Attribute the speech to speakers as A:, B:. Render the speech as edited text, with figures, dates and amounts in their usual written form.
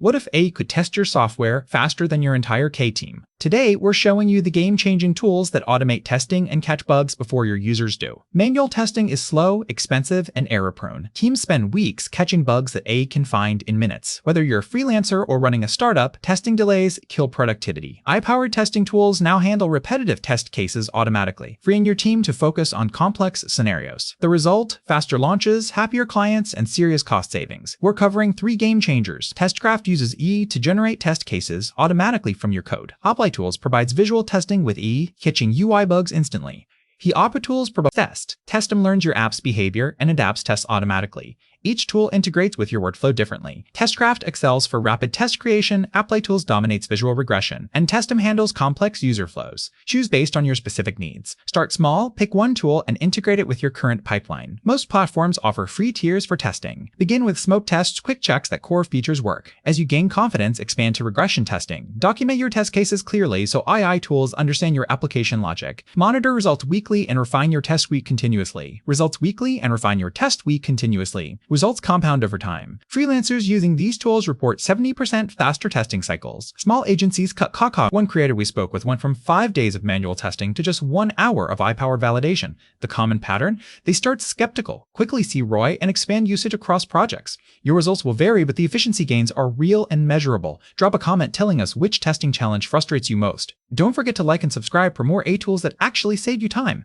A: What if A could test your software faster than your entire K team? Today, we're showing you the game-changing tools that automate testing and catch bugs before your users do. Manual testing is slow, expensive, and error-prone. Teams spend weeks catching bugs that A can find in minutes. Whether you're a freelancer or running a startup, testing delays kill productivity. AI-powered testing tools now handle repetitive test cases automatically, freeing your team to focus on complex scenarios. The result? Faster launches, happier clients, and serious cost savings. We're covering 3 game changers. TestCraft uses E to generate test cases automatically from your code. Applitools provides visual testing with E, catching UI bugs instantly. Applitools provides Test. Testim learns your app's behavior and adapts tests automatically. Each tool integrates with your workflow differently. TestCraft excels for rapid test creation, Applitools dominates visual regression, and Testim handles complex user flows. Choose based on your specific needs. Start small, pick one tool, and integrate it with your current pipeline. Most platforms offer free tiers for testing. Begin with smoke tests, quick checks that core features work. As you gain confidence, expand to regression testing. Document your test cases clearly so AI tools understand your application logic. Monitor results weekly and refine your test week continuously. Results weekly and refine your test week continuously. Results compound over time. Freelancers using these tools report 70% faster testing cycles. Small agencies cut cost. One creator we spoke with went from 5 days of manual testing to just 1 hour of AI-powered validation. The common pattern? They start skeptical, quickly see ROI, and expand usage across projects. Your results will vary, but the efficiency gains are real and measurable. Drop a comment telling us which testing challenge frustrates you most. Don't forget to like and subscribe for more A tools that actually save you time.